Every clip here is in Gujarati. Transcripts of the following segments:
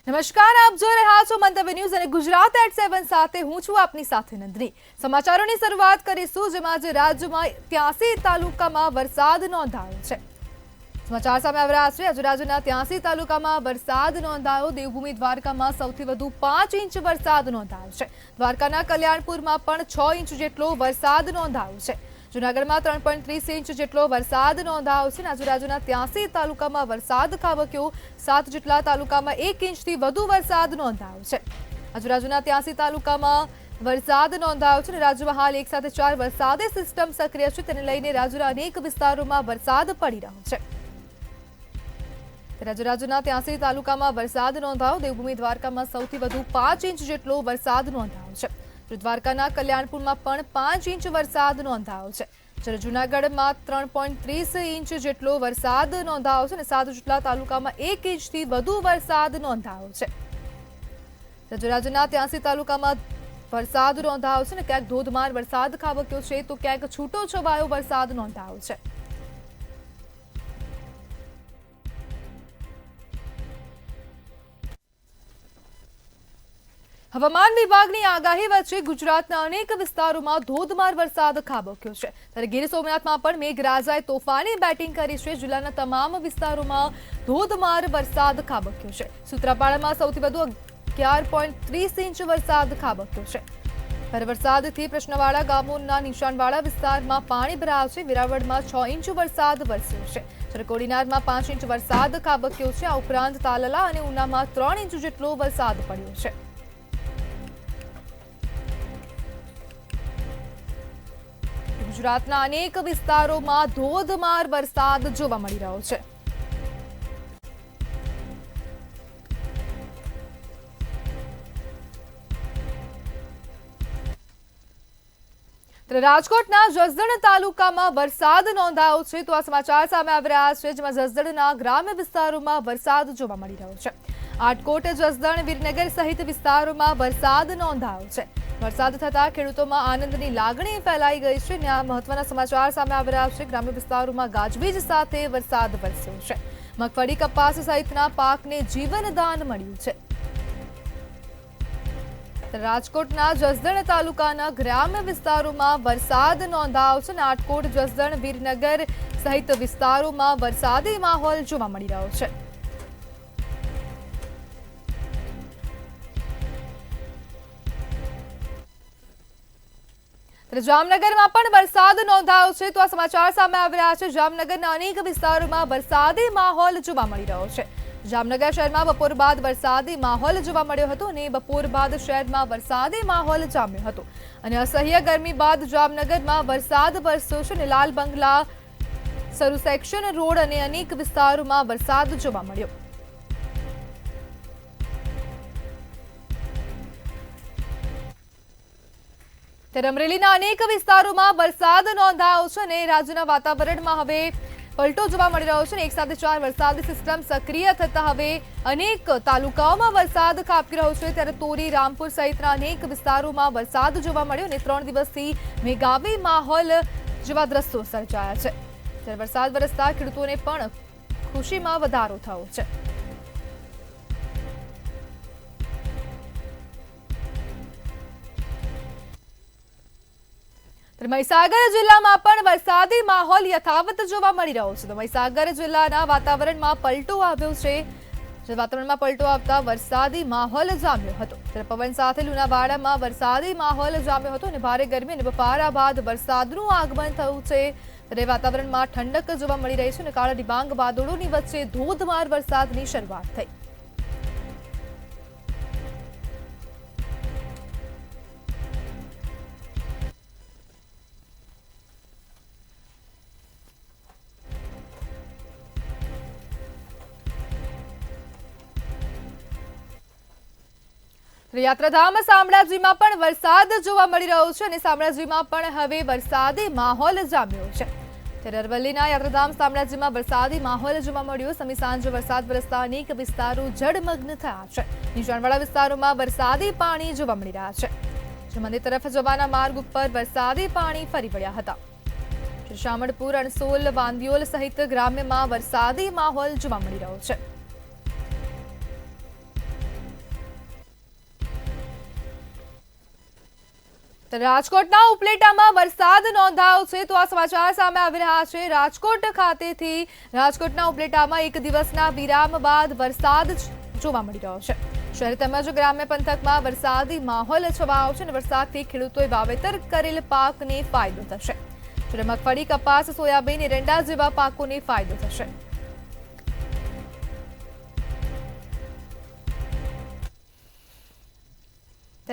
નમસ્કાર, આપ જોઈ રહ્યા છો મંતવ્ય ન્યૂઝ અને ગુજરાત એટ 7 સાથે હું છું આપની સાથે નંદની। સમાચારોની શરૂઆત કરીશું, જેમાં આજે રાજ્યમાં 83 તાલુકામાં વરસાદ નોંધાયો છે। સમાચાર સામે આવી રહ્યા છે। આજે રાજ્યના 83 તાલુકામાં વરસાદ નોંધાયો। દેવભૂમિ દ્વારકામાં સૌથી વધુ 5 ઇંચ વરસાદ નોંધાયો છે। દ્વારકાના કલ્યાણપુરમાં પણ 6 ઇંચ જેટલો વરસાદ નોંધાયો છે। જૂનાગઢમાં 3.30 ઇંચ જેટલો વરસાદ નોંધાયો છે। આજે રાજ્યના 83 તાલુકામાં વરસાદ ખાબક્યો। 7 જેટલા તાલુકામાં 1 ઇંચથી વધુ વરસાદ નોંધાયો છે। આજે રાજ્યના 83 તાલુકામાં વરસાદ નોંધાયો છે। રાજ્યમાં હાલ એક સાથે 4 વરસાદી સિસ્ટમ સક્રિય છે, તેને લઈને રાજ્યના અનેક વિસ્તારોમાં વરસાદ પડી રહ્યો છે। રાજ્યના 83 તાલુકામાં વરસાદ નોંધાયો। દેવભૂમિ દ્વારકામાં સૌથી વધુ 5 ઇંચ જેટલો વરસાદ નોંધાયો છે। દ્વારકાના કલ્યાણપુરમાં પણ 5 ઇંચ વરસાદ નોંધાયો છે। જ્યારે જૂનાગઢમાં 3.30 ઇંચ જેટલો વરસાદ નોંધાયો છે અને 7 જેટલા તાલુકામાં 1 ઇંચથી વધુ વરસાદ નોંધાયો છે। રાજ્યના 83 તાલુકામાં વરસાદ નોંધાયો છે અને ક્યાંક ધોધમાર વરસાદ ખાબક્યો છે, તો ક્યાંક છૂટો છવાયો વરસાદ નોંધાયો છે। હવામાન વિભાગની આગાહી વચ્ચે ગુજરાતના અનેક વિસ્તારોમાં ધોધમાર વરસાદ ખાબક્યો છે। ત્યારે ગીર સોમનાથમાં પણ મેઘરાજાએ તોફાની બેટિંગ કરી છે। જિલ્લાના તમામ વિસ્તારોમાં ધોધમાર વરસાદ ખાબક્યો છે। સૂત્રાપાડામાં સૌથી વધુ 11.30 ઇંચ વરસાદ ખાબક્યો છે। ભારે વરસાદથી પ્રશ્નવાળા ગામોના નીચાણવાળા વિસ્તારમાં પાણી ભરાયા છે। વેરાવળમાં 6 ઇંચ વરસાદ વરસ્યો છે। જ્યારે કોડીનારમાં 5 ઇંચ વરસાદ ખાબક્યો છે। આ ઉપરાંત તાલાલા અને ઉનામાં 3 ઇંચ જેટલો વરસાદ પડ્યો છે। ગુજરાતના અનેક વિસ્તારોમાં ધોધમાર વરસાદ જોવા મળી રહ્યો છે। રાજકોટના જસદણ તાલુકામાં વરસાદ નોંધાયો છે, તો આ સમાચાર સામે આવી રહ્યા છે, જેમાં જસદણના ગ્રામ્ય વિસ્તારોમાં વરસાદ જોવા મળી રહ્યો છે। આટકોટ, જસદણ, વીરનગર સહિત વિસ્તારોમાં વરસાદ નોંધાયો છે। વરસાદ થતા ખેડૂતોમાં આનંદની લાગણી ફેલાઈ ગઈ છે અને આ મહત્વના સમાચાર સામે આવી રહ્યા છે। ગ્રામ્ય વિસ્તારોમાં ગાજવીજ સાથે વરસાદ વરસ્યો છે। મગફળી, કપાસ સહિતના પાકને જીવનદાન મળ્યું છે। રાજકોટના જસદણ તાલુકાના ગ્રામ્ય વિસ્તારોમાં વરસાદ નોંધાયો છે અને આટકોટ, જસદણ, વીરનગર સહિત વિસ્તારોમાં વરસાદી માહોલ જોવા મળી રહ્યો છે। જામનગરમાં પણ વરસાદ નોંધાયો છે, તો આ સમાચાર સામે આવી રહ્યા છે। જામનગરના અનેક વિસ્તારોમાં વરસાદી માહોલ જોવા મળી રહ્યો છે। જામનગર શહેરમાં બપોર બાદ વરસાદી માહોલ જોવા મળ્યો હતો અને બપોર બાદ શહેરમાં વરસાદી માહોલ જામ્યો હતો અને અસહ્ય ગરમી બાદ જામનગરમાં વરસાદ વરસ્યો છે અને લાલ બંગલા, સરુ સેક્શન રોડ અને અનેક વિસ્તારોમાં વરસાદ જોવા મળ્યો। ત્યારે અમરેલીના અનેક વિસ્તારોમાં વરસાદ નોંધાયો છે અને રાજ્યના વાતાવરણમાં હવે પલટો જોવા મળી રહ્યો છે। એક સાથે 4 વરસાદી સિસ્ટમ સક્રિય થતા હવે અનેક તાલુકાઓમાં વરસાદ ખાબકી રહ્યો છે। ત્યારે તોરી, રામપુર સહિતના અનેક વિસ્તારોમાં વરસાદ જોવા મળ્યો અને 3 દિવસથી મેઘાવી માહોલ જેવા દ્રશ્યો સર્જાયા છે। ત્યારે વરસાદ વરસતા ખેડૂતોને પણ ખુશીમાં વધારો થયો છે। મહીસાગર જિલ્લામાં પણ વરસાદી માહોલ યથાવત જોવા મળી રહ્યો છે। તો મહીસાગર જિલ્લાના વાતાવરણમાં પલટો આવ્યો છે। વાતાવરણમાં પલટો આવતા વરસાદી માહોલ જામ્યો હતો। ત્યારે પવન સાથે લુણાવાડામાં વરસાદી માહોલ જામ્યો હતો અને ભારે ગરમી અને બપોરા બાદ વરસાદનું આગમન થયું છે। ત્યારે વાતાવરણમાં ઠંડક જોવા મળી રહી છે અને કાળા ડિબાંગ વાદળોની વચ્ચે ધોધમાર વરસાદની શરૂઆત થઈ। યાત્રાધામ શામળાજીમાં પણ વરસાદ જોવા મળી રહ્યો છે અને શામળાજીમાં પણ હવે વરસાદી માહોલ જામ્યો છે। ત્યારે અરવલ્લીના યાત્રાધામ શામળાજીમાં વરસાદી માહોલ જોવા મળ્યો। સમી સાંજે વરસાદ વરસતા અનેક વિસ્તારો જળમગ્ન થયા છે। નીચાણવાળા વિસ્તારોમાં વરસાદી પાણી જોવા મળી રહ્યા છે। મંદિર તરફ જવાના માર્ગ ઉપર વરસાદી પાણી ફરી વળ્યા હતા। શામળપુર, અણસોલ, વાંદિયોલ સહિત ગ્રામ્યમાં વરસાદી માહોલ જોવા મળી રહ્યો છે। તો રાજકોટના ઉપલેટામાં વરસાદ નોંધાયો છે તો આ સમાચાર સામે આવી રહ્યા છે રાજકોટ ખાતેથી રાજકોટના ઉપલેટામાં એક દિવસના વિરામ બાદ વરસાદ જોવા મળી રહ્યો છે શહેર તેમજ ગ્રામ્ય પંથકમાં વરસાદી માહોલ છવાયો છે અને વરસાદથી ખેડૂતોએ વાવેતર કરેલ પાકને ફાયદો થશે જ્યારે મગફળી કપાસ સોયાબીન એરંડા જેવા પાકોને ફાયદો થશે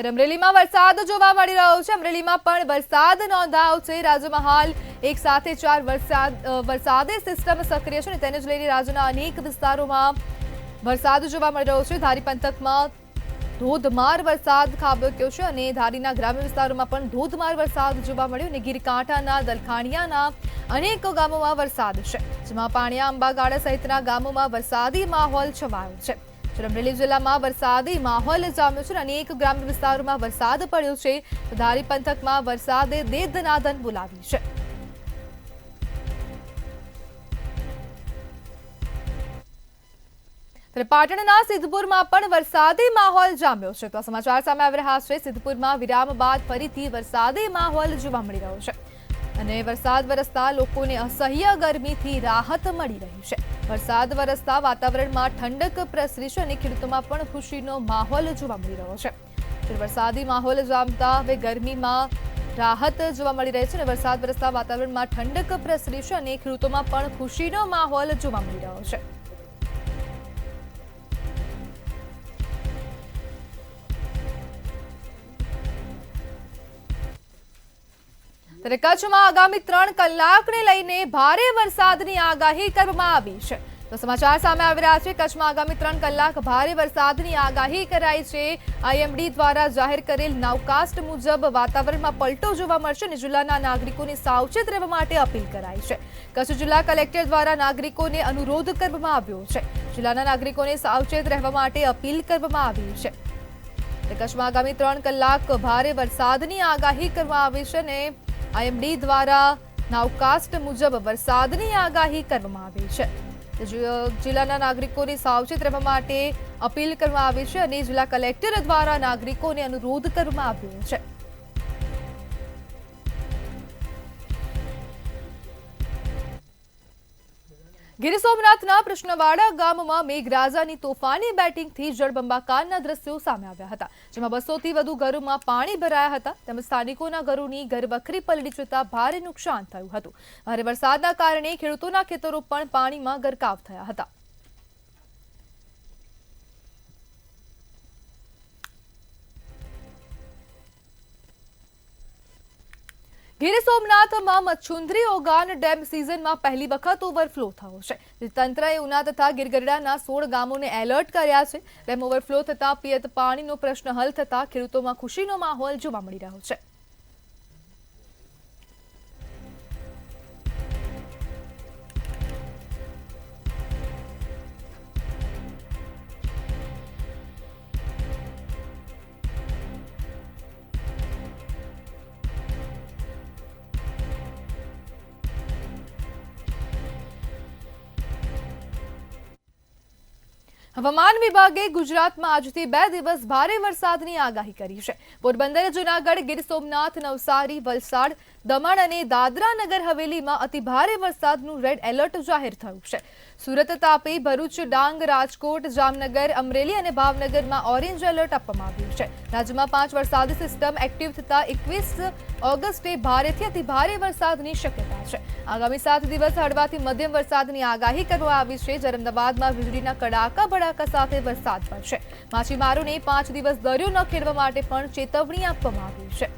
અમરેલીમાં વરસાદ જોવા મળી રહ્યો છે અમરેલીમાં પણ વરસાદ નોંધાયો છે રાજ્યમાં હાલ એક સાથે 4 વરસાદી સિસ્ટમ સક્રિય છે અને તેને જ લઈને રાજ્યના અનેક વિસ્તારોમાં વરસાદ જોવા મળી રહ્યો છે ધારી પંથકમાં ધોધમાર વરસાદ ખાબક્યો છે અને ધારીના ગ્રામ્ય વિસ્તારોમાં પણ ધોધમાર વરસાદ જોવા મળ્યો અને ગીરકાંઠાના દલખાણિયાના અનેક ગામોમાં વરસાદ છે જેમાં પાણિયા અંબાગાડા સહિતના ગામોમાં વરસાદી માહોલ છવાયો છે અમરેલી જિલ્લામાં વરસાદી માહોલ જામ્યો છે અનેક ગ્રામ્ય વિસ્તારોમાં વરસાદ પડ્યો છે તો ધારી પંથકમાં વરસાદે દે દનાદન બોલાવી છે પાટણના સિદ્ધપુરમાં પણ વરસાદી માહોલ જામ્યો છે તો સમાચાર સામે આવી રહ્યા છે સિદ્ધપુરમાં વિરામ બાદ ફરીથી વરસાદી માહોલ જોવા મળી રહ્યો છે અને વરસાદ વરસતા લોકોને અસહ્ય ગરમીથી રાહત મળી રહી છે વરસાદ વરસતા વાતાવરણમાં ઠંડક પ્રસરી છે અને ખેડૂતોમાં પણ ખુશીનો માહોલ જોવા મળી રહ્યો છે વરસાદી માહોલ જામતા હવે ગરમીમાં રાહત જોવા મળી રહી છે અને વરસાદ વરસતા વાતાવરણમાં ઠંડક પ્રસરી છે અને ખેડૂતોમાં પણ ખુશીનો માહોલ જોવા મળી રહ્યો છે ત્યારે કચ્છમાં આગામી 3 કલાકને લઈને ભારે વરસાદની આગાહી કરવામાં આવી છે તો સમાચાર સામે આવી રહ્યા છે કચ્છમાં આગામી 3 કલાક ભારે વરસાદની આગાહી કરાઈ છે આઈએમડી દ્વારા જાહેર કરેલ નાઉકાસ્ટ મુજબ વાતાવરણમાં પલટો જોવા મળશે અને જિલ્લાના નાગરિકોને સાવચેત રહેવા માટે અપીલ કરાઈ છે કચ્છ જિલ્લા કલેક્ટર દ્વારા નાગરિકોને અનુરોધ કરવામાં આવ્યો છે જિલ્લાના નાગરિકોને સાવચેત રહેવા માટે અપીલ કરવામાં આવી છે કચ્છમાં આગામી 3 કલાક ભારે વરસાદની આગાહી કરવામાં આવી છે અને આઈએમડી દ્વારા નાઉકાસ્ટ મુજબ વરસાદની આગાહી કરવામાં આવી છે જિલ્લાના નાગરિકોને સાવચેત રહેવા માટે અપીલ કરવામાં આવી છે અને જિલ્લા કલેક્ટર દ્વારા નાગરિકોને અનુરોધ કરવામાં આવ્યો છે ગીર સોમનાથના કૃષ્ણવાડા ગામમાં મેઘરાજાની તોફાની બેટિંગથી જળબંબાકારના દ્રશ્યો સામે આવ્યા હતા જેમાં 200થી વધુ ઘરોમાં પાણી ભરાયા હતા તેમજ સ્થાનિકોના ઘરોની ઘરવખરી પલળી જતા ભારે નુકસાન થયું હતું ભારે વરસાદના કારણે ખેડૂતોના ખેતરો પણ પાણીમાં ગરકાવ થયા હતા ગીર સોમનાથમાં મચ્છુંદરી ઓગાન ડેમ સિઝનમાં પહેલી વખત ઓવરફ્લો થયો છે તંત્રએ ઉના તથા ગીરગઢડાના 16 ગામોને એલર્ટ કર્યા છે ડેમ ઓવરફ્લો થતા પિયત પાણીનો પ્રશ્ન હલ થતા ખેડૂતોમાં ખુશીનો માહોલ જોવા મળી રહ્યો છે હવામાન વિભાગે ગુજરાતમાં આજથી 2 દિવસ ભારે વરસાદની આગાહી કરી છે પોરબંદર જૂનાગઢ ગીર સોમનાથ નવસારી વલસાડ દમણ અને દાદરા નગર હવેલીમાં અતિ ભારે વરસાદનું રેડ એલર્ટ જાહેર થયું છે સુરત તાપી ભરૂચ ડાંગ રાજકોટ જામનગર અમરેલી અને ભાવનગરમાં ઓરેન્જ એલર્ટ આપવામાં આવ્યું છે રાજ્યમાં 5 વરસાદી સિસ્ટમ એક્ટિવ થતા 21 ઓગસ્ટે ભારેથી અતિ ભારે વરસાદની શક્યતા છે આગામી 7 દિવસ હળવાથી મધ્યમ વરસાદની આગાહી કરવામાં આવી છે જ્યારે અમદાવાદમાં વીજળીના કડાકા ભડાકા સાથે વરસાદ પડશે માછીમારોને 5 દિવસ દરિયો ન ખેડવા માટે પણ ચેતવણી આપવામાં આવી છે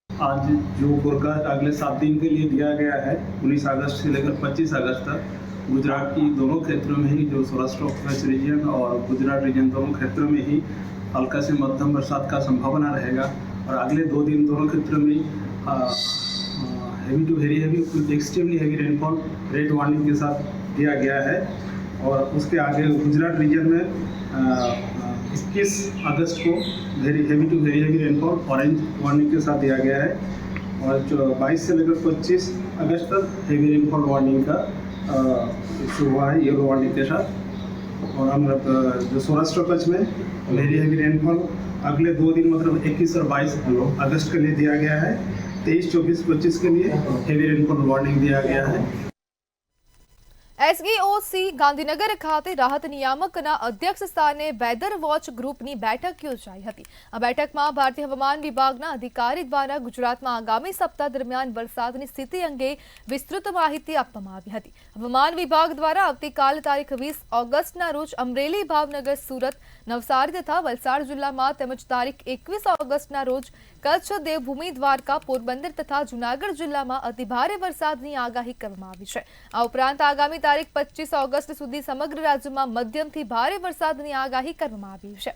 आज जो फोरकास्ट अगले 7 दिन के लिए दिया गया है 19 अगस्त से लेकर 25 अगस्त तक गुजरात की दोनों क्षेत्रों में ही जो सौराष्ट्र कच्छ रीजन और गुजरात रीजन दोनों क्षेत्रों में ही हल्का से मध्यम बरसात का संभावना रहेगा और अगले 2 दिन दोनों क्षेत्रों में heavy to very heavy extremely heavy rainfall red warning के साथ दिया गया है और उसके आगे गुजरात रीजन में 21 अगस्त को very heavy to very heavy rainfall orange warning के साथ दिया गया है और जो 22 से लेकर 25 अगस्त तक हेवी रेनफॉल वार्निंग का इशू हुआ है येलो वार्निंग के साथ और हम जो सौराष्ट्र कच्छ में वेरी हैवी रेनफॉल अगले 2 दिन मतलब 21 और 22 अगस्त के लिए दिया गया है। 23, 24, 25 के लिए हेवी रेनफॉल वार्निंग दिया गया है। એસઈઓસી ગાંધીનગર ખાતે રાહત નિયામકના અધ્યક્ષ સ્થાને વેધર વોચ ગ્રુપની બેઠક યોજાઈ હતી। આ બેઠકમાં ભારતીય હવામાન વિભાગના અધિકારી દ્વારા ગુજરાતમાં આગામી સપ્તાહ દરમિયાન વરસાદની સ્થિતિ અંગે વિસ્તૃત માહિતી આપવામાં આવી હતી। હવામાન વિભાગ દ્વારા આવતીકાલ તારીખ 20 ઓગસ્ટના રોજ અમરેલી, ભાવનગર, સુરત, નવસારી તથા વલસાડ જિલ્લામાં તેમજ તારીખ 21 ઓગસ્ટના રોજ કચ્છ, દેવભૂમિ, દ્વારકા, પોરબંદર તથા જૂનાગઢ જિલ્લામાં અતિભારે વરસાદની આગાહી કરવામાં આવી છે। આ ઉપરાંત આગામી તારીખ 25 ઓગસ્ટ સુધી સમગ્ર રાજ્યમાં મધ્યમથી ભારે વરસાદની આગાહી કરવામાં આવી છે।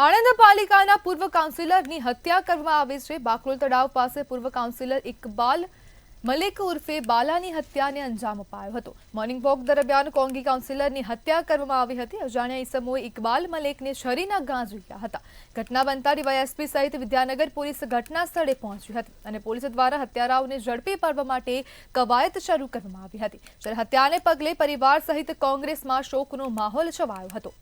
આણંદ પાલિકાના પૂર્વ કાઉન્સિલરની હત્યા કરવામાં આવી છે। બાકરોલ તળાવ પાસે પૂર્વ કાઉન્સિલર ઇકબાલ મલિક ઉર્ફે બાલાની હત્યાને અંજામ અપાયો હતો। મોર્નિંગ વોક દરમિયાન કોંગી કાઉન્સિલરની હત્યા કરવામાં આવી હતી। અજાણ્યા ઈસમોએ ઇકબાલ મલિકને છરીના ઘા ઝીંક્યા હતા। ઘટના બનતા ડીવાયએસપી સહિત વિદ્યાનગર પોલીસ ઘટના સ્થળે પહોંચી હતી અને પોલીસ દ્વારા હત્યારાઓને ઝડપી પાડવા માટે કવાયત શરૂ કરવામાં આવી હતી। જ્યારે હત્યાને પગલે પરિવાર સહિત કોંગ્રેસમાં શોકનો માહોલ છવાયો હતો।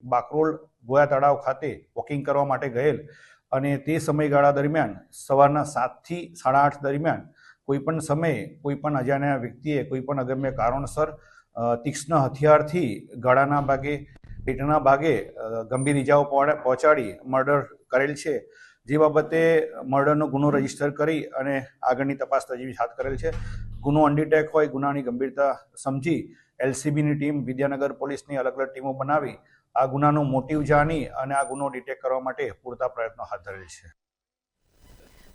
બાકરોલ ગોયા તળાવ ખાતે વોકિંગ કરવા માટે ગયેલ અને તે સમયગાળા દરમિયાન સવારના 7 થી 8:30 દરમિયાન કોઈપણ સમયે કોઈપણ અજાણ્યા વ્યક્તિએ કોઈપણ અગમ્ય કારણસર તીક્ષ્ણ હથિયારથી ગળાના ભાગે, પેટના ભાગે ગંભીર ઇજાઓ પહોંચાડી મર્ડર કરેલ છે। જે બાબતે મર્ડરનો ગુનો રજીસ્ટર કરી અને આગળની તપાસ તજવીજ હાથ કરેલ છે। ગુનો અનડિટેક હોય, ગુનાની ગંભીરતા સમજી એલસીબીની ટીમ, વિદ્યાનગર પોલીસની અલગ અલગ ટીમો બનાવી આ ગુનાનો મોટિવ જાણી અને આ ગુનો ડિટેક્ટ કરવા માટે પૂરતા પ્રયત્નો હાથ ધરેલ છે।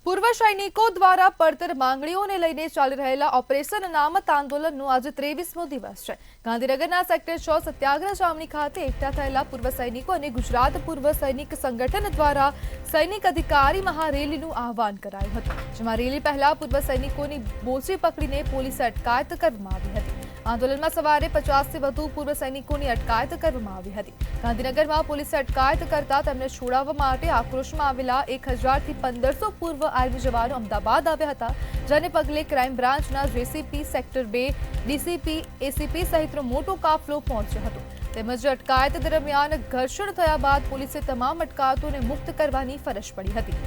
પૂર્વ સૈનિકો દ્વારા પડતર માંગણીઓને લઈને ચાલી રહેલા ઓપરેશન અનામત આંદોલનનો આજે 23મો દિવસ છે। ગાંધીનગરના સેક્ટર 6 સત્યાગ્રહ છાવણી ખાતે એકઠા થયેલા પૂર્વ સૈનિકો અને ગુજરાત પૂર્વ સૈનિક સંગઠન દ્વારા સૈનિક અધિકારી મહારેલીનું આહવાન કરાયું હતું, જેમાં રેલી પહેલા પૂર્વ સૈનિકોની બોછી પકડીને પોલીસે અટકાયત કરવામાં આવી હતી। આંદોલનમાં સવારે 50થી વધુ પૂર્વ સૈનિકોની અટકાયત કરવામાં આવી હતી। ગાંધીનગરમાં પોલીસે અટકાયત કરતા તેમને છોડાવવા માટે આક્રોશમાં આવેલા 1000 થી 1500 પૂર્વ આર્મી જવાનો અમદાવાદ આવ્યા હતા, જેને પગલે ક્રાઇમ બ્રાન્ચના જેસીપી, સેક્ટર 2, ડીસીપી, એસીપી સહિતનો મોટો કાફલો પહોંચ્યો હતો। તેમજ અટકાયત દરમિયાન ઘર્ષણ થયા બાદ પોલીસે તમામ અટકાયતોને મુક્ત કરવાની ફરજ પડી હતી।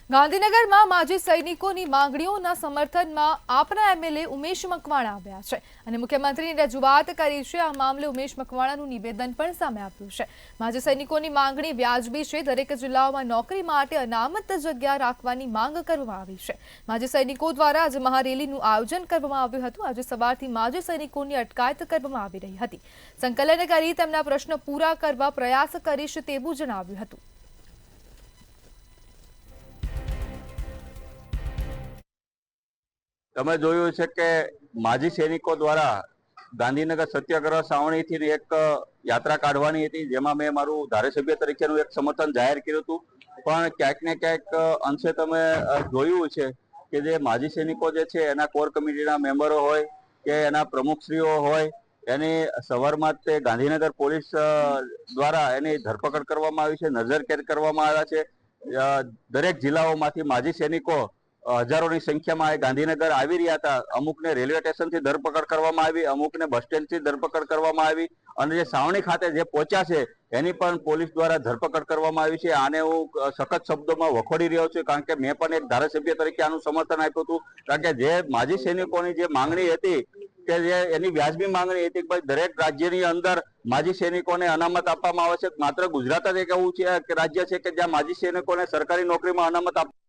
ગાંધીનગરમાં માજી સૈનિકોની માંગણીઓના સમર્થનમાં આપના એમએલએ ઉમેશ મકવાણા આવ્યા છે અને મુખ્યમંત્રીની રજૂઆત કરી છે। આ મામલે ઉમેશ મકવાણાનું નિવેદન પણ સામે આવ્યું છે। માજી સૈનિકોની માંગણી વ્યાજબી છે। દરેક જિલ્લાઓમાં નોકરી માટે અનામત જગ્યા રાખવાની માંગ કરવામાં આવી છે। માજી સૈનિકો દ્વારા આજે મહારેલીનું આયોજન કરવામાં આવ્યું હતું। આજે સવારથી માજી સૈનિકોની અટકાયત કરવામાં આવી રહી હતી। સંકલન કરી તેમના પ્રશ્નો પૂરા કરવા પ્રયાસ કરીશ તેવું જણાવ્યું હતું। તમે જોયું છે કે માજી સૈનિકો દ્વારા ગાંધીનગર સત્યાગ્રહ છાવણીથી એક યાત્રા કાઢવાની હતી, જેમાં મેં મારું ધારાસભ્ય તરીકેનું એક સમર્થન જાહેર કર્યું હતું। પણ ક્યાંક ને ક્યાંક અંશે તમે જોયું છે કે જે માજી સૈનિકો જે છે એના કોર કમિટીના મેમ્બરો હોય કે એના પ્રમુખશ્રીઓ હોય, એની સવારમાં તે ગાંધીનગર પોલીસ દ્વારા એની ધરપકડ કરવામાં આવી છે, નજરકેદ કરવામાં આવ્યા છે। દરેક જિલ્લાઓમાંથી માજી સૈનિકો હજારોની સંખ્યામાં ગાંધીનગર આવી રહ્યા હતા। અમુકને રેલવે સ્ટેશનથી ધરપકડ કરવામાં આવી, અમુકને બસ સ્ટેન્ડથી ધરપકડ કરવામાં આવી અને જે છાવણી ખાતે જે પહોંચ્યા છે એની પણ પોલીસ દ્વારા ધરપકડ કરવામાં આવી છે। આને હું સખત શબ્દોમાં વખોડી રહ્યો છું, કારણ કે મેં પણ એક ધારાસભ્ય તરીકે આનું સમર્થન આપ્યું હતું। કારણ કે જે માજી સૈનિકોની જે માંગણી હતી કે જે એની વ્યાજબી માંગણી હતી કે દરેક રાજ્યની અંદર માજી સૈનિકોને અનામત આપવામાં આવે છે। માત્ર ગુજરાત જ એક એવું છે કે રાજ્ય છે કે જ્યાં માજી સૈનિકોને સરકારી નોકરીમાં અનામત આપવામાં।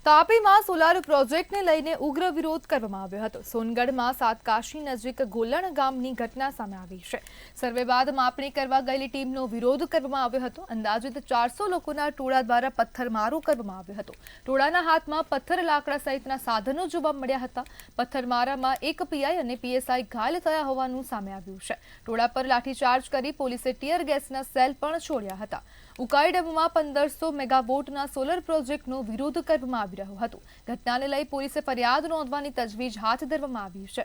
તાપીમાં સોલાર પ્રોજેક્ટને લઈને ઉગ્ર વિરોધ કરવામાં આવ્યો હતો। સોનગઢમાં સાતકાશી નજીક ગોલણ ગામની ઘટના સામે આવી છે। સર્વે બાદ માપણી કરવા ગયેલી ટીમનો વિરોધ કરવામાં આવ્યો હતો। અંદાજિત 400 લોકોના ટોળા દ્વારા પથ્થરમારો કરવામાં આવ્યો હતો। ટોળાના હાથમાં પથ્થર, લાકડા સહિતના સાધનો જોવા મળ્યા હતા। પથ્થરમારામાં એક પીઆઈ અને પીએસઆઈ ઘાયલ થયા હોવાનું સામે આવ્યું છે। ટોળા પર લાઠીચાર્જ કરી પોલીસે ટીયર ગેસના સેલ પણ છોડ્યા હતા। ઉકાઈ ડેમમાં 1500 મેગાવોટના સોલર પ્રોજેક્ટનો વિરોધ કરવામાં આવી રહ્યો હતો। ઘટનાને લઈ પોલીસે ફરિયાદ નોંધવાની તજવીજ હાથ ધરવામાં આવી છે।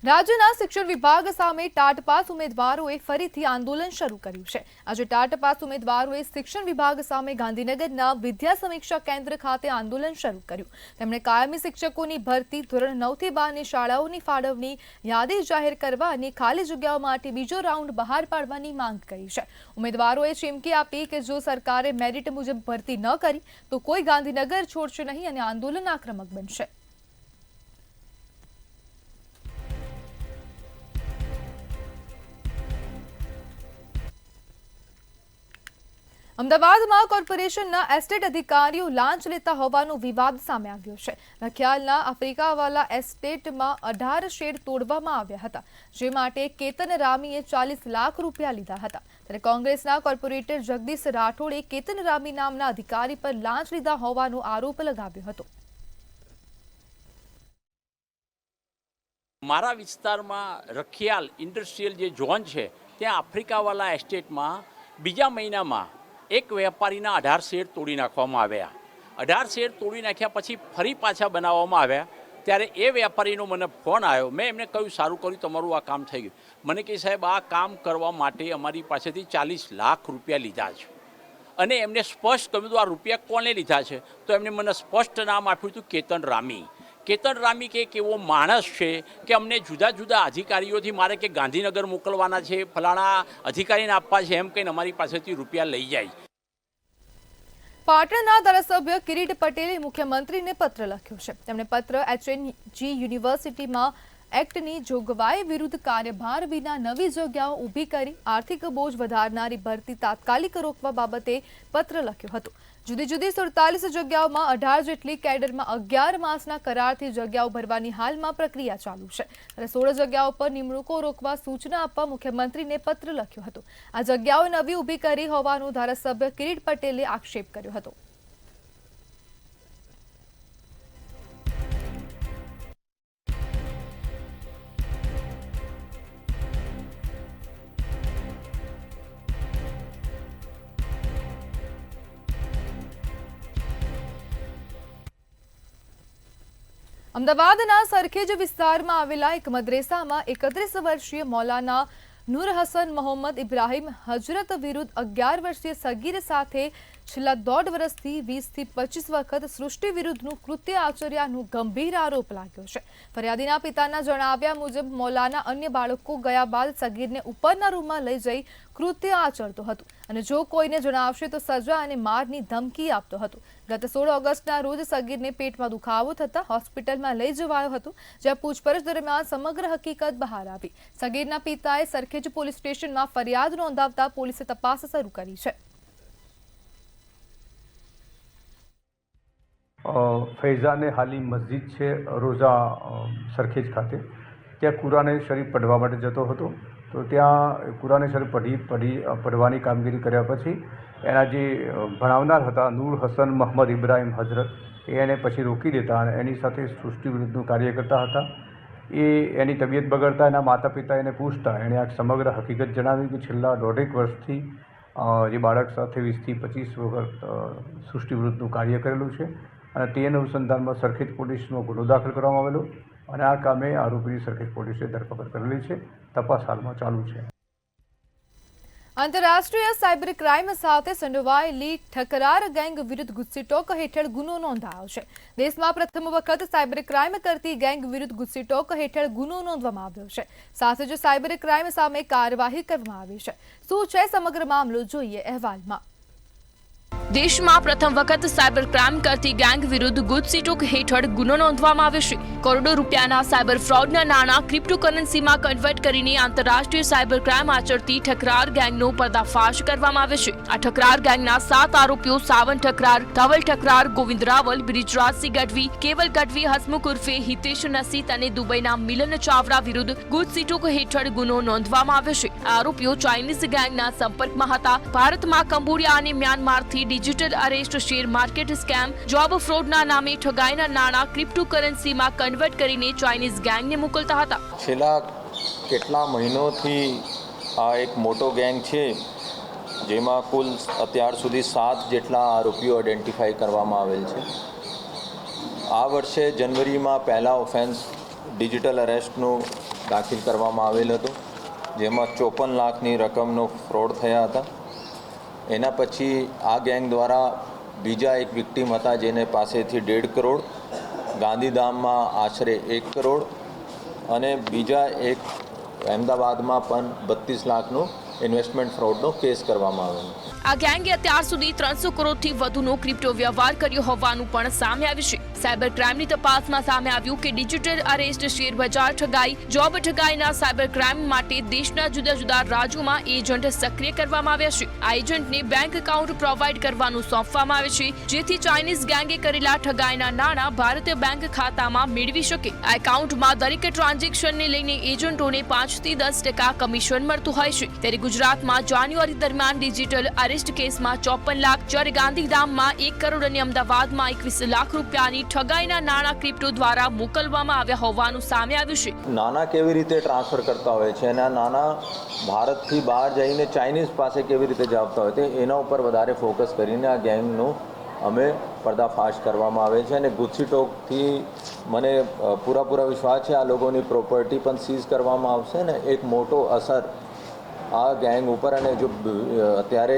રાજ્યના શિક્ષણ વિભાગ સામે ટાટપાસ ઉમેદવારોએ ફરીથી આંદોલન શરૂ કર્યું છે. આજે ટાટપાસ ઉમેદવારોએ શિક્ષણ વિભાગ સામે ગાંધીનગરના વિદ્યા સમીક્ષા કેન્દ્ર ખાતે આંદોલન શરૂ કર્યું. તેમણે કાયમી શિક્ષકોની ભરતી, ધોરણ 9 થી 12ની શાળાઓની ફાળવણી યાદી જાહેર કરવા અને ખાલી જગ્યાઓ માટે બીજો રાઉન્ડ બહાર પાડવાની માંગ કરી છે. ઉમેદવારોએ ચીમકી આપી કે જો સરકારે મેરિટ મુજબ ભરતી ન કરી તો કોઈ ગાંધીનગર છોડશે નહીં અને આંદોલન આક્રમક બનશે. અમદાવાદમાં કોર્પોરેશનના એસ્ટેટ અધિકારીઓ લાંચ લેતા હોવાનો વિવાદ સામે આવ્યો છે. રખિયાલના આફ્રિકાવાલા એસ્ટેટમાં 18 શેડ તોડવામાં આવ્યા હતા, જે માટે કેતન રામીએ 40 લાખ રૂપિયા લીધા હતા. ત્યારે કોંગ્રેસના કોર્પોરેટર જગદીશ રાઠોડે કેતન રામી નામના અધિકારી પર લાંચ લીધા હોવાનો આરોપ લગાવ્યો હતો. મારા વિસ્તારમાં રખિયાલ ઇન્ડસ્ટ્રીયલ જે ઝોન છે ત્યાં આફ્રિકાવાલા એસ્ટેટમાં બીજા મહિનામાં એક વેપારીના 18 શેડ તોડી નાખવામાં આવ્યા. 18 શેડ તોડી નાખ્યા પછી ફરી પાછા બનાવવામાં આવ્યા. ત્યારે એ વેપારીનો મને ફોન આવ્યો. મેં એમને કહ્યું, સારું કર્યું, તમારું આ કામ થઈ ગયું. મને કહે, સાહેબ, આ કામ કરવા માટે અમારી પાસેથી 40 લાખ રૂપિયા લીધા છે. અને એમને સ્પષ્ટ કહ્યું હતું આ રૂપિયા કોને લીધા છે, તો એમને મને સ્પષ્ટ નામ આપ્યું હતું કેતન રામી. કેતન રામી કે એક એવો માણસ છે કે અમને જુદા જુદા અધિકારીઓથી મારે કે ગાંધીનગર મોકલવાના છે, ફલાણા અધિકારીને આપવા છે, એમ કહીને અમારી પાસેથી રૂપિયા લઈ જાય. પાટણના ધારાસભ્ય કિરીટ પટેલે મુખ્યમંત્રીને પત્ર લખ્યો છે. તેમણે પત્ર HNG યુનિવર્સિટીમાં એક્ટની જોગવાઈ વિરુદ્ધ કાર્યભાર વિના નવી જગ્યાઓ ઊભી કરી આર્થિક બોજ વધારનારી ભરતી તાત્કાલિક રોકવા બાબતે પત્ર લખ્યો હતો. જુદી જુદી 47 જગ્યાઓમાં 18 જેટલી કેડરમાં 11 માસના કરારથી જગ્યાઓ ભરવાની હાલમાં પ્રક્રિયા ચાલુ છે. અને 16 જગ્યાઓ પર નિમણૂકો રોકવા સૂચના આપવા મુખ્યમંત્રીને પત્ર લખ્યો હતો. આ જગ્યાઓ નવી ઊભી કરી હોવાનો ધારાસભ્ય કિરીટ પટેલે આક્ષેપ કર્યો હતો. અમદાવાદના સરખેજ વિસ્તારમાં આવેલા એક મદ્રેસામાં 31 વર્ષીય મૌલાના નૂર હસન મોહમ્મદ ઇબ્રાહિમ હજરત વિરુદ્ધ 11 વર્ષીય સગીર સાથે છેલ્લા 1.5 વર્ષથી 20 થી 25 વખત સૃષ્ટિ વિરુદ્ધનું કૃત્ય આચર્યાનો ગંભીર આરોપ લાગ્યો છે. ફરિયાદીના પિતાના જણાવ્યા મુજબ મૌલાના અન્ય બાળકો ગયા બાદ સગીરને ઉપરના રૂમમાં લઈ જઈ કૃત્ય આચરતો હતો અને જો કોઈને જણાવશે તો સજા અને મારની ધમકી આપતો હતો. ગત 16 ઓગસ્ટના રોજ સગીરને પેટમાં દુખાવો થતા હોસ્પિટલમાં લઈ જવાયો હતો, જ્યાં પૂછપરછ દરમિયાન સમગ્ર હકીકત બહાર આવી. સગીરના પિતાએ સરખેજ પોલીસ સ્ટેશનમાં ફરિયાદ નોંધાવતા પોલીસે તપાસ શરૂ કરી છે. ફૈઝાને હાલી મસ્જિદ છે રોઝા સરખેજ ખાતે, ત્યાં કુરાને શરીફ પઢવા માટે જતો હતો. તો ત્યાં કુરાને શરીફ પઢવાની કામગીરી કર્યા પછી એના જે ભણાવનાર હતા નૂર હસન મોહમ્મદ ઇબ્રાહિમ હજરત એને પછી રોકી દેતા અને એની સાથે સૃષ્ટિ વિરુદ્ધનું કાર્ય કરતા હતા. એની તબિયત બગડતા એના માતા પિતા એને પૂછતા એણે આ સમગ્ર હકીકત જણાવી કે છેલ્લા 1.5 વર્ષથી જે બાળક સાથે 20 થી 25 વખત સૃષ્ટિ વિરુદ્ધનું કાર્ય કરેલું છે અને તે અનુસંધાનમાં સરખેજ પોલીસનો ગુનો દાખલ કરવામાં આવેલો અને આ કામે આરોપીની સરખેજ પોલીસે ધરપકડ કરેલી છે. તપાસ હાલમાં ચાલુ છે. આંતરરાષ્ટ્રીય સાયબર ક્રાઇમ સાથે સંડોવાયેલી ઠકરાર ગેંગ વિરુદ્ધ ગુસ્સીટોક હેઠળ ગુનો નોંધાયો છે. દેશમાં પ્રથમ વખત સાયબર ક્રાઇમ કરતી ગેંગ વિરુદ્ધ ગુસ્સીટોક હેઠળ ગુનો નોંધવામાં આવ્યો છે. સાથે જ સાયબર ક્રાઇમ સામે કાર્યવાહી કરવામાં આવી છે. શું છે સમગ્ર મામલો, જોઈએ અહેવાલમાં. દેશમાં પ્રથમ વખત સાયબર ક્રાઇમ કરતી ગેંગ વિરુદ્ધ ગુજસીટોક હેઠળ ગુનો નોંધવામાં આવ્યો છે. કરોડો રૂપિયાના સાયબર ફ્રોડના નાણાં ક્રિપ્ટોકરન્સીમાં કન્વર્ટ કરીને આંતરરાષ્ટ્રીય સાયબર ક્રાઇમ આચરતી ઠકરાર ગેંગનો પર્દાફાશ કરવામાં આવ્યો છે. આ ઠકરાર ગેંગના 7 આરોપીઓ સાવન ઠકરાર, ધવલ ઠકરાર, ગોવિંદ રાવલ, બ્રિજરાજસિંહ ગઢવી, કેવલ ગઢવી, હસમુખ ઉર્ફે હિતેશ નસીત અને દુબઈના મિલન ચાવડા વિરુદ્ધ ગુજસીટોક હેઠળ ગુનો નોંધવામાં આવ્યો છે. આ આરોપીઓ ચાઇનીઝ ગેંગના સંપર્કમાં હતા. ભારતમાં કંબોડિયા અને મ્યાનમારથી digital arrest, share market scam, job ફ્રોડના નામે ઠગાઈના નાણાં ક્રિપ્ટોકરન્સીમાં કન્વર્ટ કરીને ચાઇનીઝ ગેંગને મોકલતા હતા. છેલ્લા કેટલા મહિનોથી આ એક મોટો ગેંગ છે, જેમાં કુલ અત્યાર સુધી 7 જેટલા આરોપીઓ આઈડેન્ટિફાઈ કરવામાં આવેલ છે. આ વર્ષે જનવરીમાં પહેલા ઓફેન્સ ડિજિટલ અરેસ્ટનું દાખલ કરવામાં આવેલ હતું, જેમાં 54 લાખની રકમનો ફ્રોડ થયા હતા. એના પછી આ ગેંગ દ્વારા બીજા એક વિક્ટીમ હતા જેને પાસેથી 1.5 કરોડ, ગાંધીધામમાં આશરે 1 કરોડ અને બીજા એક અમદાવાદમાં પણ 32 લાખનો ઇન્વેસ્ટમેન્ટ ફ્રોડનો કેસ કરવામાં આવેલો. આ ગેંગે અત્યાર સુધી 300 કરોડથી વધુનો ક્રિપ્ટો વ્યવહાર કર્યો હોવાનું પણ સામે આવ્યું છે. સાયબર ક્રાઇમની તપાસમાં સામે આવ્યું કે ડિજિટલ અરેસ્ટ, શેર બજાર ઠગાઈ, જોબ ઠગાઈના સાયબર ક્રાઇમ માટે દેશના જુદા જુદા રાજ્યોમાં એજન્ટ સક્રિય કરવામાં આવ્યા છે. આ એજન્ટને બેંક એકાઉન્ટ પ્રોવાઈડ કરવાનું સોંપવામાં આવે છે, જેથી ચાઇનીઝ ગેંગે કરેલા ઠગાઈના નાણાં ભારતીય બેંક ખાતામાં મેળવી શકે. આ એકાઉન્ટમાં દરેક ટ્રાન્ઝેક્શનને લઈને એજન્ટોને 5 થી 10% કમિશન મળતું હોય છે. ત્યારે ગુજરાતમાં જાન્યુઆરી દરમિયાન ડિજિટલ અરેસ્ટ કેસમાં 54 લાખ, જ્યારે ગાંધીધામમાં 1 કરોડ અને અમદાવાદમાં 21 લાખ રૂપિયાની ઠગાઈના નાણાં ક્રિપ્ટો દ્વારા મોકલવામાં આવ્યા હોવાનું સામે આવ્યું છે. નાણાં કેવી રીતે ટ્રાન્સફર કરતા હોય છે અને આ નાણાં ભારતથી બહાર જઈને ચાઇનીઝ પાસે કેવી રીતે જતા હોય છે, એના ઉપર વધારે ફોકસ કરીને આ ગેંગનું અમે પર્દાફાશ કરવામાં આવે છે. અને ગુજસીટોકથી મને પૂરા વિશ્વાસ છે આ લોકોની પ્રોપર્ટી પણ સીઝ કરવામાં આવશે ને એક મોટો અસર આ ગેંગ ઉપર અને જો અત્યારે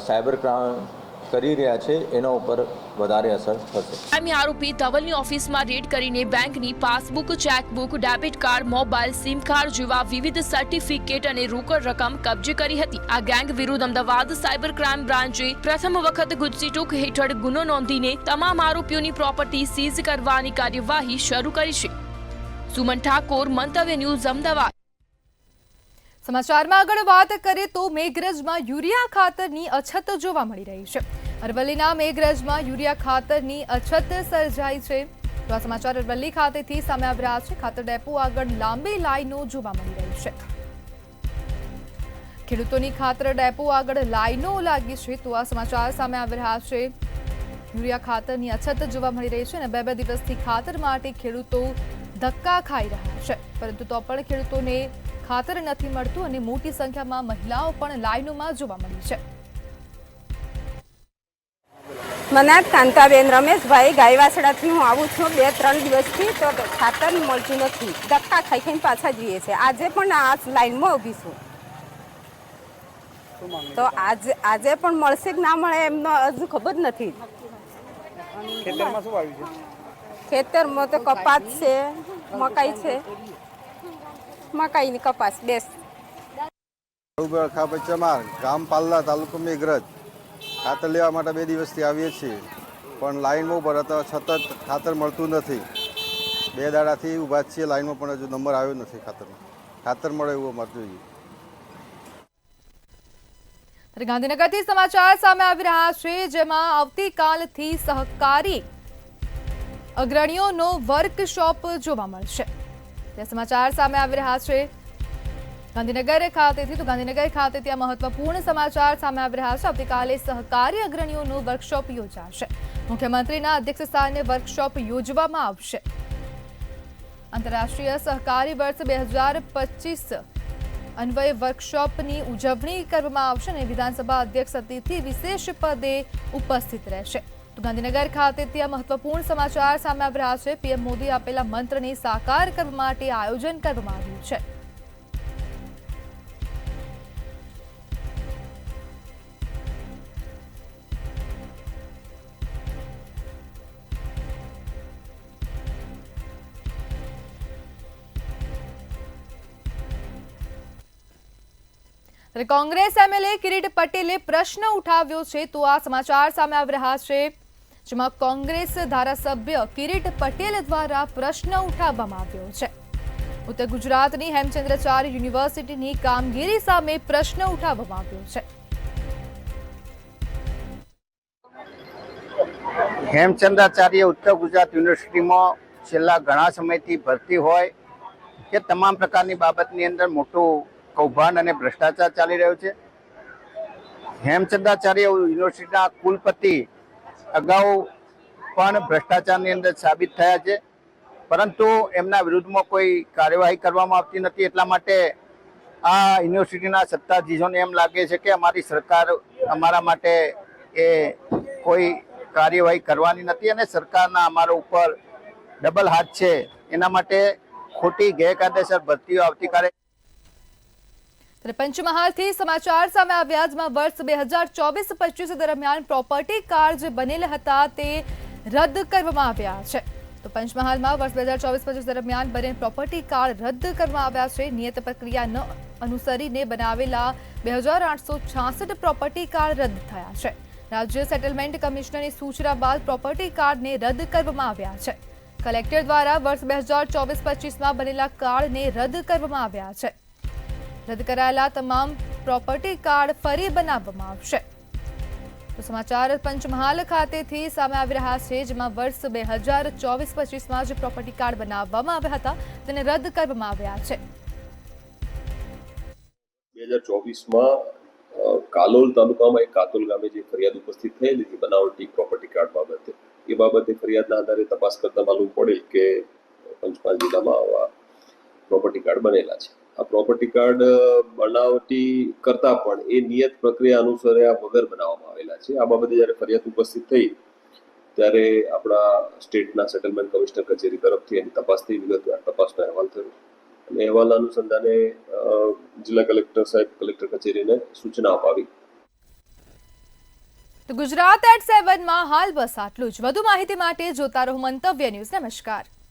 સાયબર ક્રાઇમ કરી રહ્યા છે એના ઉપર વધારે અસર થશે. આરોપી ધવલની ઓફિસમાં રેડ કરીને બેંકની passbook, chequebook, debit card, mobile, sim card જેવા વિવિધ સર્ટિફિકેટ અને રોકડ રકમ કબજે કરી હતી. આ ગેંગ વિરુદ્ધ અમદાવાદ સાયબર ક્રાઇમ બ્રાન્ચે પ્રથમ વખત ગુજસીટોક હેઠળ ગુનો નોંધીને તમામ આરોપીઓની પ્રોપર્ટી સીઝ કરવાની કાર્યવાહી શરૂ કરી છે. સુમન ઠાકોર, મંતવ્ય ન્યૂઝ, અમદાવાદ. સમાચારમાં આગળ વાત કરીએ તો મેઘરજમાં યુરિયા ખાતરની અછત જોવા મળી રહી છે. અરવલ્લીના મેઘરજમાં યુરિયા ખાતરની અછત સર્જાઈ છે. તો આ સમાચાર અરવલ્લી ખાતેથી સામે આવી રહ્યા છે. ખાતર ડેપો આગળ લાંબી લાઈનો જોવા મળી રહી છે. ખેડૂતોની ખાતર ડેપો આગળ લાઈનો લાગી છે. તો આ સમાચાર સામે આવી રહ્યા છે. યુરિયા ખાતરની અછત જોવા મળી રહી છે અને બે દિવસથી ખાતર માટે ખેડૂતો ધક્કા ખાઈ રહ્યા છે, પરંતુ તો પણ ખેડૂતોને ખાતર નથી મળતું અને મોટી સંખ્યામાં મહિલાઓ પણ લાઈનોમાં જોવા મળી છે. મનાત કાંતાબેન રમેશભાઈ, ગાયવાસડાથી હું આવું છું 2-3 દિવસથી, તો ખાતર મળતું નથી. ધક્કા ખાઈને પાછા જઈએ છીએ. આજે પણ આ લાઈનમાં ઊભી છું, તો આજે પણ મળશે કે ના મળે એમનો હજુ ખબર નથી. ખેતરમાં શું આવ્યું છે? ખેતરમાં તો કપાસ છે, મકાઈ છે, મકાઈની કપાસ બેસ. ગામ પાલ્લા, તાલુકો મેઘરજ. ખાતર લેવા માટે 2 દિવસથી આવીએ છીએ, પણ લાઈનમાં ઉભા હતા, સતત ખાતર મળતું નથી. 2 દાડાથી ઊભા છીએ લાઈનમાં, પણ હજુ નંબર આવ્યો નથી ખાતરનો. ખાતર મળે એવું અમારે જોઈએ. ગાંધીનગરથી સમાચાર સામે આવી રહ્યા છે, જેમાં આવતીકાલથી સહકારી અગ્રણીઓનો વર્કશોપ જોવા મળશે. તે સમાચાર સામે આવી રહ્યા છે ગાંધીનગર ખાતેથી. તો ગાંધીનગર ખાતેથી આ મહત્વપૂર્ણ સમાચાર સામે આવી રહ્યા છે. આવતીકાલે સહકારી અગ્રણીઓનો વર્કશોપ યોજાશે. મુખ્યમંત્રીના અધ્યક્ષસ્થાને વર્કશોપ યોજવામાં આવશે. આંતરરાષ્ટ્રીય સહકારી વર્ષ 2025 અન્વયે વર્કશોપની ઉજવણી કરવામાં આવશે અને વિધાનસભા અધ્યક્ષ અતિથિ વિશેષ પદે ઉપસ્થિત રહેશે. તો ગાંધીનગર ખાતેથી આ મહત્વપૂર્ણ સમાચાર સામે આવી રહ્યા છે. પીએમ મોદી આપેલા મંત્રને સાકાર કરવા માટે આયોજન કરવામાં આવ્યું છે. કોંગ્રેસ એમએલએ કિરીટ પટેલે પ્રશ્ન ઉઠાવ્યો છે. તો આ સમાચાર સામે આવી રહ્યા છે, જેમાં કોંગ્રેસ ધારાસભ્ય કિરીટ પટેલ દ્વારા પ્રશ્ન ઉઠાવવામાં આવ્યો છે. ઉત્તર ગુજરાતની હેમચંદ્રાચાર્ય યુનિવર્સિટીની કામગીરી સામે પ્રશ્ન ઉઠાવવામાં આવ્યો છે. હેમચંદ્રાચાર્ય ઉત્તર ગુજરાત યુનિવર્સિટીમાં છેલ્લા ઘણા સમયથી ભરતી હોય કે તમામ પ્રકારની બાબતની અંદર મોટું કૌભાંડ અને ભ્રષ્ટાચાર ચાલી રહ્યો છે. હેમચંદ્રાચાર્ય યુનિવર્સિટીના કુલપતિ અગાઉ પણ ભ્રષ્ટાચારની અંદર સાબિત થયા છે, પરંતુ એમના વિરુદ્ધમાં કોઈ કાર્યવાહી કરવામાં આવતી નથી. એટલા માટે આ યુનિવર્સિટીના સત્તાધીશોને એમ લાગે છે કે અમારી સરકાર અમારા માટે એ કોઈ કાર્યવાહી કરવાની નથી અને સરકારના અમારા ઉપર ડબલ હાથ છે. એના માટે ખોટી ગેરકાયદેસર ભરતીઓ આવતીકાલે. ત્યારે પંચમહાલથી સમાચાર સામે આવ્યા જેમાં વર્ષ 2024-25 દરમિયાન પ્રોપર્ટી કાર્ડ જે બનેલા હતા તે રદ કરવામાં આવ્યા છે. તો પંચમહાલમાં વર્ષ 2024-25 દરમિયાન બનેલ પ્રોપર્ટી કાર્ડ રદ કરવામાં આવ્યા છે. નિયત પ્રક્રિયા ન અનુસરીને બનાવેલા 2866 પ્રોપર્ટી કાર્ડ રદ થયા છે. રાજ્ય સેટલમેન્ટ કમિશનરની સૂચના બાદ પ્રોપર્ટી કાર્ડને રદ કરવામાં આવ્યા છે. કલેક્ટર દ્વારા વર્ષ 2024-25માં બનેલા કાર્ડને રદ કરવામાં આવ્યા છે. રદ કરાયેલા તમામ પ્રોપર્ટી કાર્ડ ફરી બનાવવામાં આવશે. તો સમાચાર પંચમહાલ ખાતેથી સામે આવી રહ્યા છે જેમાં વર્ષ 2024-25માં જે પ્રોપર્ટી કાર્ડ બનાવવામાં આવ્યા હતા તેને રદ કરવામાં આવ્યા છે. 2024માં કાલોલ તાલુકામાં એક કાતોલ ગામે જે ફરિયાદ ઉપસ્થિત થયેલી હતી બનાવટી પ્રોપર્ટી કાર્ડ બાબતે, એ બાબતે ફરિયાદના આધારે તપાસ કરતા માલુમ પડેલ કે પંચમહાલ જિલ્લામાં આવા પ્રોપર્ટી કાર્ડ બનેલા છે. આ પ્રોપર્ટી કાર્ડ બનાવટી કરતા પણ એ નિયત પ્રક્રિયા અનુસર્યા વગર બનાવવામાં આવેલા છે. આ બાબતે જ્યારે ફરિયાદ ઉપસ્થિત થઈ ત્યારે આપણા સ્ટેટના સેટલમેન્ટ કમિશનર કચેરી તરફથી એની તપાસ થઈ, વિગતવાર તપાસનો અહેવાલ થયો અને અહેવાલના અનુસંધાને જિલ્લા કલેક્ટર સાહેબ કલેક્ટર કચેરીને સૂચના અપાવી. તો ગુજરાત@7 માં હાલ બસ આટલું જ. વધુ માહિતી માટે જોતા રહો મંતવ્ય ન્યૂઝ. નમસ્કાર.